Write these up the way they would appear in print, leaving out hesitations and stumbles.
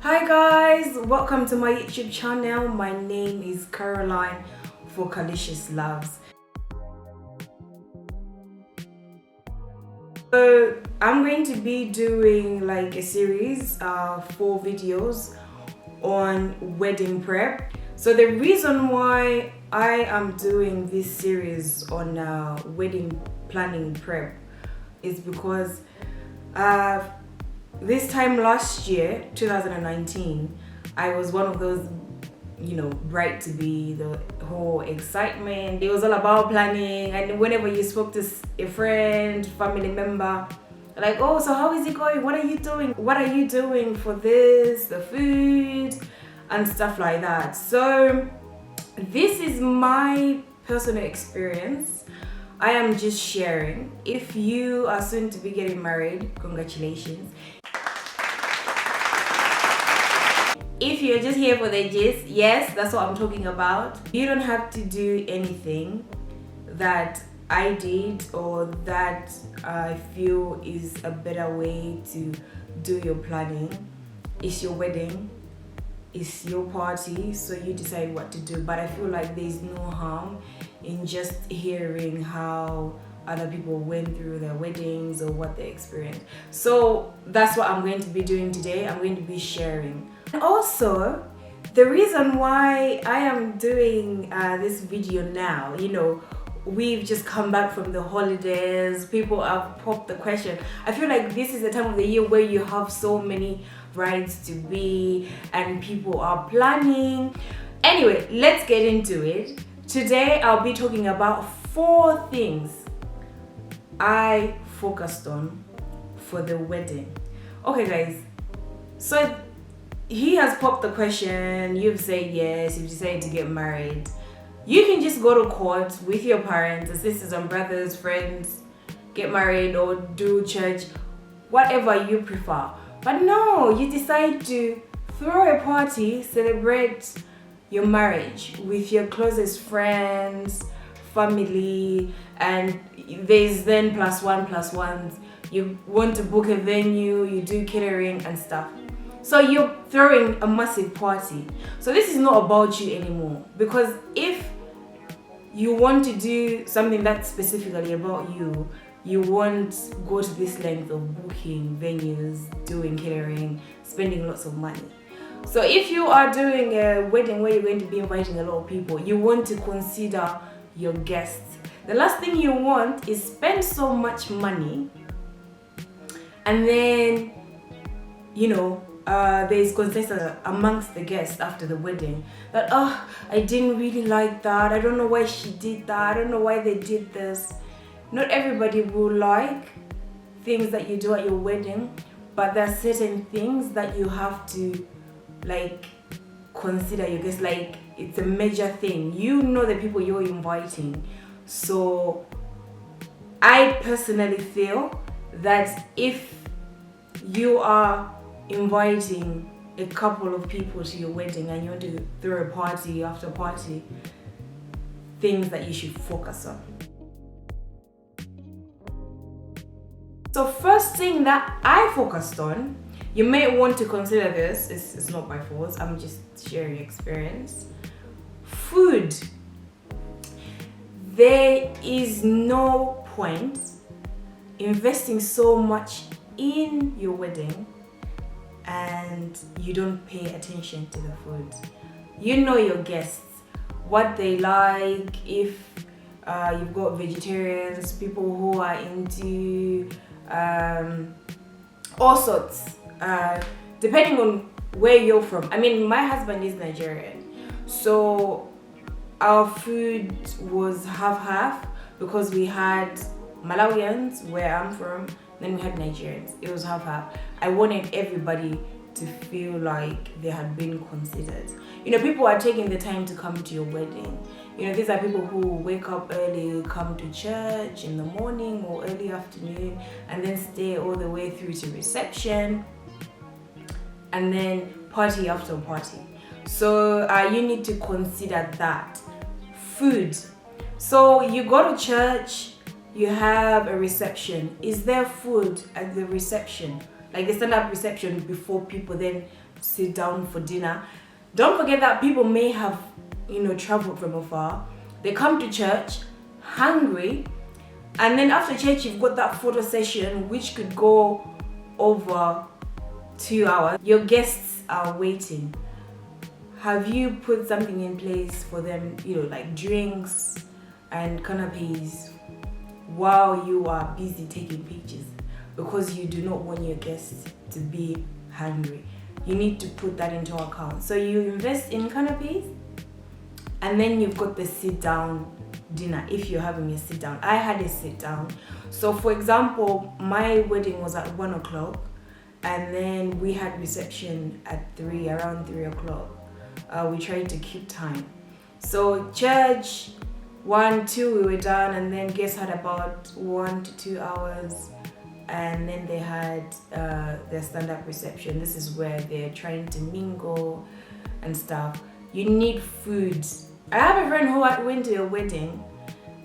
Hi guys, welcome to my YouTube channel. My name is Caroline for Calicious Loves. So I'm going to be doing like a series of 4 videos on wedding prep. So the reason why I am doing this series on wedding planning prep is because this time last year, 2019, I was one of those, bright to be, the whole excitement. It was all about planning, and whenever you spoke to a friend, family member, like, oh, so how is it going? What are you doing? What are you doing for this, the food, and stuff like that. So this is my personal experience. I am just sharing. If you are soon to be getting married, congratulations. If you're just here for the gist, yes, that's what I'm talking about. You don't have to do anything that I did or that I feel is a better way to do your planning. It's your wedding, it's your party, so you decide what to do. But I feel like there's no harm in just hearing how other people went through their weddings or what they experienced. So that's what I'm going to be doing today. I'm going to be sharing. And also, the reason why I am doing this video now, we've just come back from the holidays. People have popped the question. I feel like this is the time of the year where you have so many brides to be and people are planning. Anyway, let's get into it. Today, I'll be talking about 4 things I focused on for the wedding. Okay, guys. So he has popped the question. You've said yes. You've decided to get married. You can just go to court with your parents, sisters and brothers, friends, get married or do church, whatever you prefer. But no, you decide to throw a party, celebrate your marriage with your closest friends, family, and there's then +1+1s. You want to book a venue, you do catering and stuff. So you're throwing a massive party. So this is not about you anymore, because if you want to do something that's specifically about you, you won't go to this length of booking venues, doing catering, spending lots of money. So if you are doing a wedding where you're going to be inviting a lot of people, you want to consider your guests. The last thing you want is spend so much money and then, there's consensus amongst the guests after the wedding that, I didn't really like that. I don't know why she did that. I don't know why they did this. Not everybody will like things that you do at your wedding, but there are certain things that you have to consider your guests. It's a major thing. You know the people you're inviting. So I personally feel that if you are inviting a couple of people to your wedding and you want to throw a party after party, things that you should focus on. So first thing that I focused on, you may want to consider this, it's not by force, I'm just sharing experience. Food. There is no point investing so much in your wedding and you don't pay attention to the food. You know your guests, what they like. If you've got vegetarians, people who are into all sorts, depending on where you're from. I mean, my husband is Nigerian, so our food was half because we had Malawians where I'm from, then we had Nigerians. It was half. I wanted everybody to feel like they had been considered. People are taking the time to come to your wedding. These are people who wake up early, come to church in the morning or early afternoon, and then stay all the way through to reception, and then party after party. So you need to consider that. Food. So you go to church, you have a reception. Is there food at the reception? like the stand-up reception before people then sit down for dinner. Don't forget that people may have, traveled from afar. They come to church hungry, and then after church you've got that photo session which could go over 2 hours. Your guests are waiting. Have you put something in place for them, like drinks and canapes while you are busy taking pictures? Because you do not want your guests to be hungry. You need to put that into account. So you invest in canapes, and then you've got the sit down dinner if you're having a sit down. I had a sit down. So for example, my wedding was at 1 o'clock, and then we had reception at around 3 o'clock. We tried to keep time. So church 1, 2 we were done, and then guests had about 1 to 2 hours, and then they had their stand-up reception. This is where they're trying to mingle and stuff. You need food. I have a friend who went to a wedding,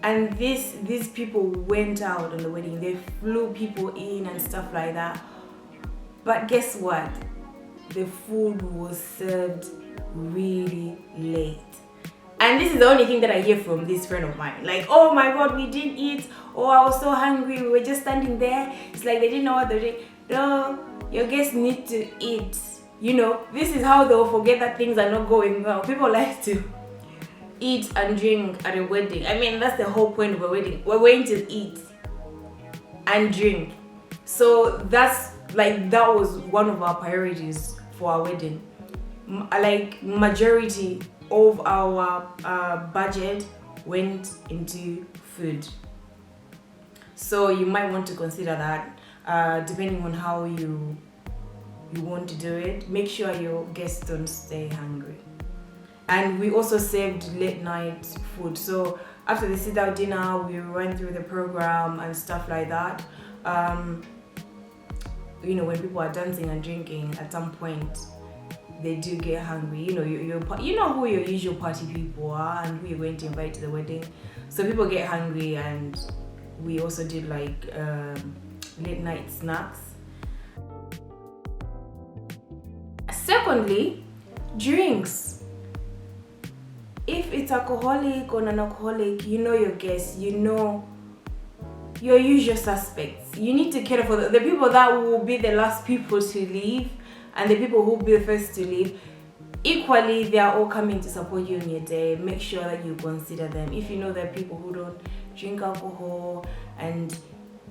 and these people went out on the wedding. They flew people in and stuff like that. But guess what? The food was served really late. And this is the only thing that I hear from this friend of mine. Like, oh my God, we didn't eat. Oh, I was so hungry. We were just standing there. It's like they didn't know what they did. No, your guests need to eat. This is how they'll forget that things are not going well. People like to eat and drink at a wedding. I mean, that's the whole point of a wedding. We're going to eat and drink. So that was one of our priorities for our wedding. Like majority of our budget went into food. So you might want to consider that, depending on how you want to do it. Make sure your guests don't stay hungry. And we also saved late night food. So after the sit down dinner, we went through the program and stuff like that. When people are dancing and drinking, at some point they do get hungry. You know who your usual party people are and who you're going to invite to the wedding. So people get hungry, and we also did like late night snacks. Secondly, drinks. If it's alcoholic or non-alcoholic, your guests, your usual suspects. You need to cater for the people that will be the last people to leave, and the people who will be the first to leave. Equally, they are all coming to support you in your day. Make sure that you consider them. If you know there are people who don't drink alcohol, and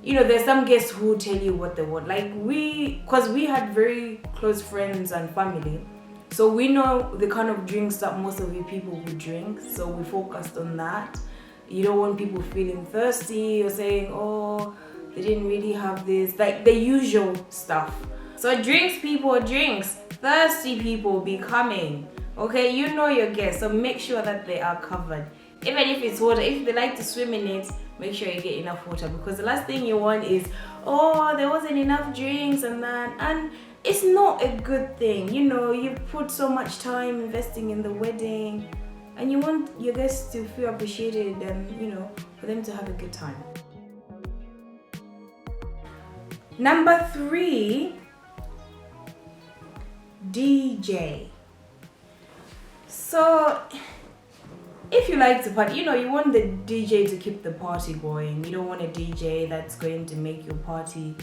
there's some guests who tell you what they want. Like because we had very close friends and family, so we know the kind of drinks that most of you people would drink. So we focused on that. You don't want people feeling thirsty or saying, oh, they didn't really have this, like the usual stuff. So drinks, people, drinks. Thirsty people be coming. Okay, you know your guests, so make sure that they are covered. Even if it's water, if they like to swim in it, make sure you get enough water, because the last thing you want is, oh, there wasn't enough drinks and that. And it's not a good thing. You put so much time investing in the wedding, and you want your guests to feel appreciated and, for them to have a good time. Number 3, DJ. So if you like to party, you want the DJ to keep the party going. You don't want a DJ that's going to make your party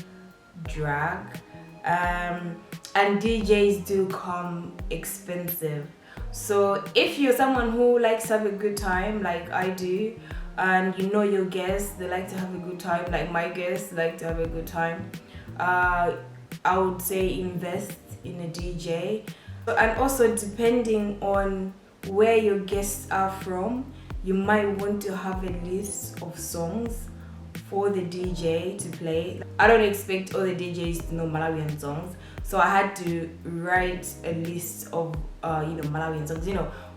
drag. And DJs do come expensive. So if you're someone who likes to have a good time, like I do, and your guests, they like to have a good time, like my guests like to have a good time, I would say invest in a DJ. And also, depending on where your guests are from, you might want to have a list of songs for the DJ to play. I don't expect all the DJs to know Malawian songs, so I had to write a list of Malawian songs.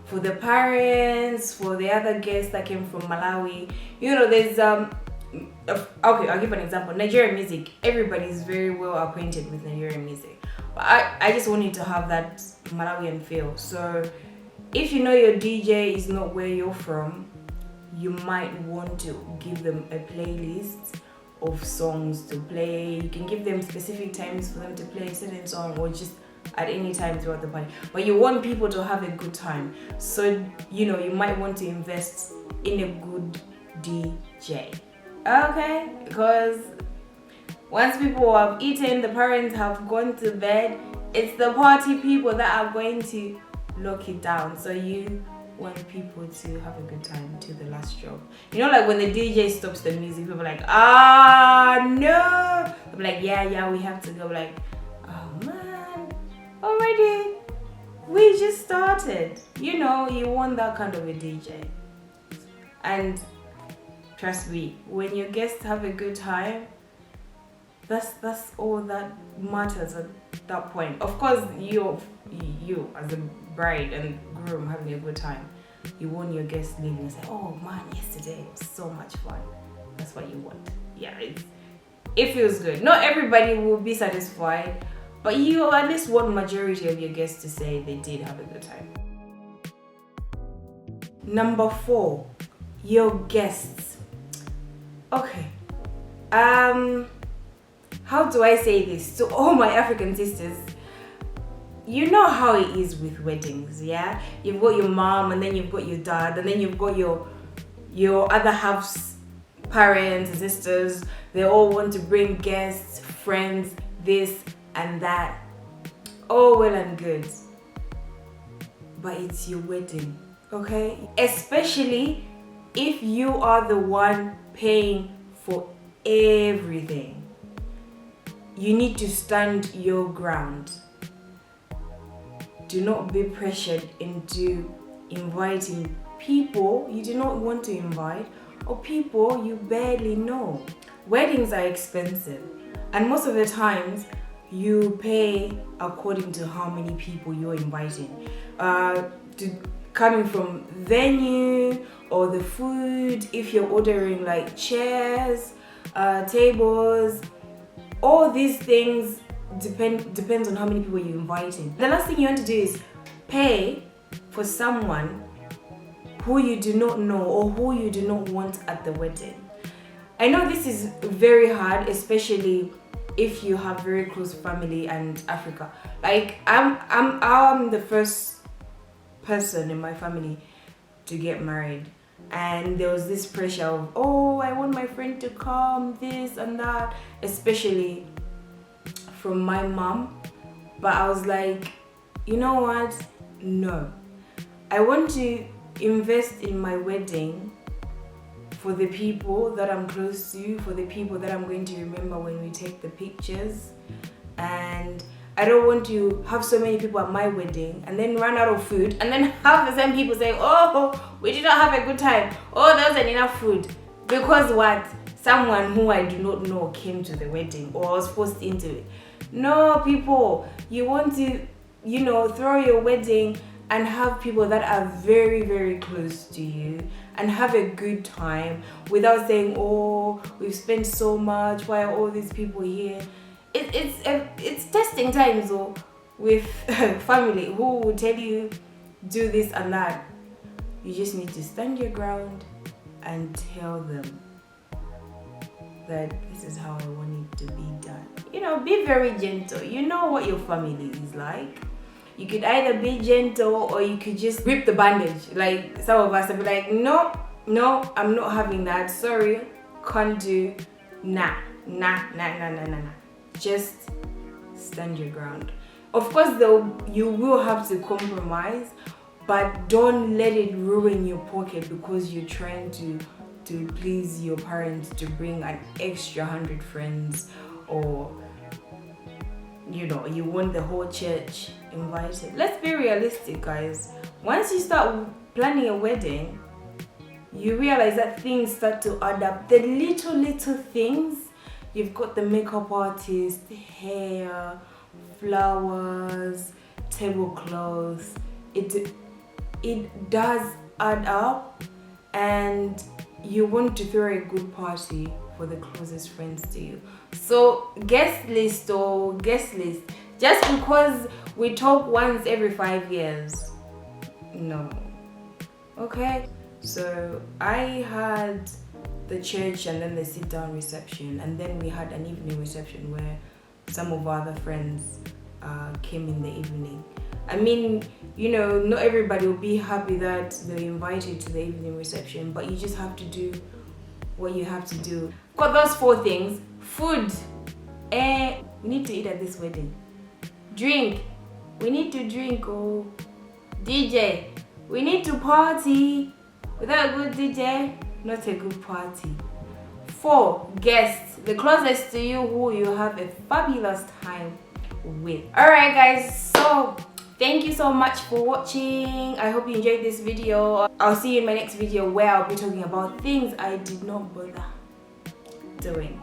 For the parents, for the other guests that came from Malawi. There's okay, I'll give an example. Nigerian music. Everybody is very well acquainted with Nigerian music, but I just wanted to have that Malawian feel. So if your DJ is not where you're from, you might want to give them a playlist of songs to play. You can give them specific times for them to play a certain song, or just at any time throughout the party. But you want people to have a good time, so you might want to invest in a good DJ. Okay, because once people have eaten, the parents have gone to bed, it's the party people that are going to lock it down. So you want people to have a good time to the last drop. Like when the DJ stops the music, people are like, no. I'm like, yeah, we have to go. Like, oh man, already? We just started. You want that kind of a DJ. And trust me, when your guests have a good time, that's all that matters at that point. Of course, you as a bride and groom having a good time. You want your guests leaving and say, oh man, yesterday was so much fun. That's what you want. Yeah, it feels good. Not everybody will be satisfied, but you at least want majority of your guests to say they did have a good time. Number 4, your guests. Okay. How do I say this to all my African sisters? You know how it is with weddings, yeah? You've got your mom, and then you've got your dad, and then you've got your other half's parents and sisters. They all want to bring guests, friends, this and that. All well and good. But it's your wedding, okay? Especially if you are the one paying for everything. You need to stand your ground. Do not be pressured into inviting people you do not want to invite, or people you barely know. Weddings are expensive, and most of the times you pay according to how many people you're inviting. Coming from venue or the food, if you're ordering like chairs, tables, all these things depends on how many people you're inviting. The last thing you want to do is pay for someone who you do not know or who you do not want at the wedding. I know this is very hard, especially if you have very close family and Africa. Like I'm the first person in my family to get married, and there was this pressure of, oh, I want my friend to come, this and that, especially from my mom. But I was like, you know what? No. I want to invest in my wedding for the people that I'm close to, for the people that I'm going to remember when we take the pictures. And I don't want to have so many people at my wedding and then run out of food, and then have the same people say, oh, we did not have a good time. Oh, there wasn't enough food. Because what? Someone who I do not know came to the wedding or was forced into it. No, people, you want to, throw your wedding and have people that are very, very close to you and have a good time without saying, oh, we've spent so much, why are all these people here? It's testing times though, with family who will tell you do this and that. You just need to stand your ground and tell them that this is how I want it to be done. Be very gentle. You know what your family is like. You could either be gentle or you could just rip the bandage. Like some of us will be like, no, I'm not having that. Sorry, can't do. Nah. Just stand your ground. Of course, though, you will have to compromise, but don't let it ruin your pocket because you're trying to please your parents to bring an extra 100 friends, or you want the whole church invited. Let's be realistic, guys. Once you start planning a wedding, you realize that things start to add up. The little things. You've got the makeup artist, hair, flowers, tablecloths. It does add up, and you want to throw a good party for the closest friends to you. So guest list, just because we talk once every 5 years, no. Okay, so I had the church and then the sit down reception, and then we had an evening reception where some of our other friends came in the evening. I mean, you know, not everybody will be happy that they're invited to the evening reception, but you just have to do what you have to do. Got those 4 things: food, we need to eat at this wedding; drink, we need to drink; oh, DJ, we need to party. Without a good DJ, not a good party. 4, guests, the closest to you who you have a fabulous time with. Alright guys, so thank you so much for watching. I hope you enjoyed this video. I'll see you in my next video where I'll be talking about things I did not bother doing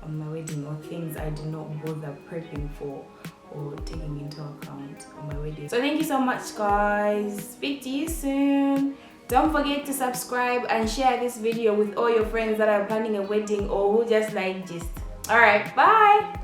on my wedding, or things I did not bother prepping for or taking into account on my wedding. So thank you so much guys. Speak to you soon. Don't forget to subscribe and share this video with all your friends that are planning a wedding or who just like gist. Alright, bye!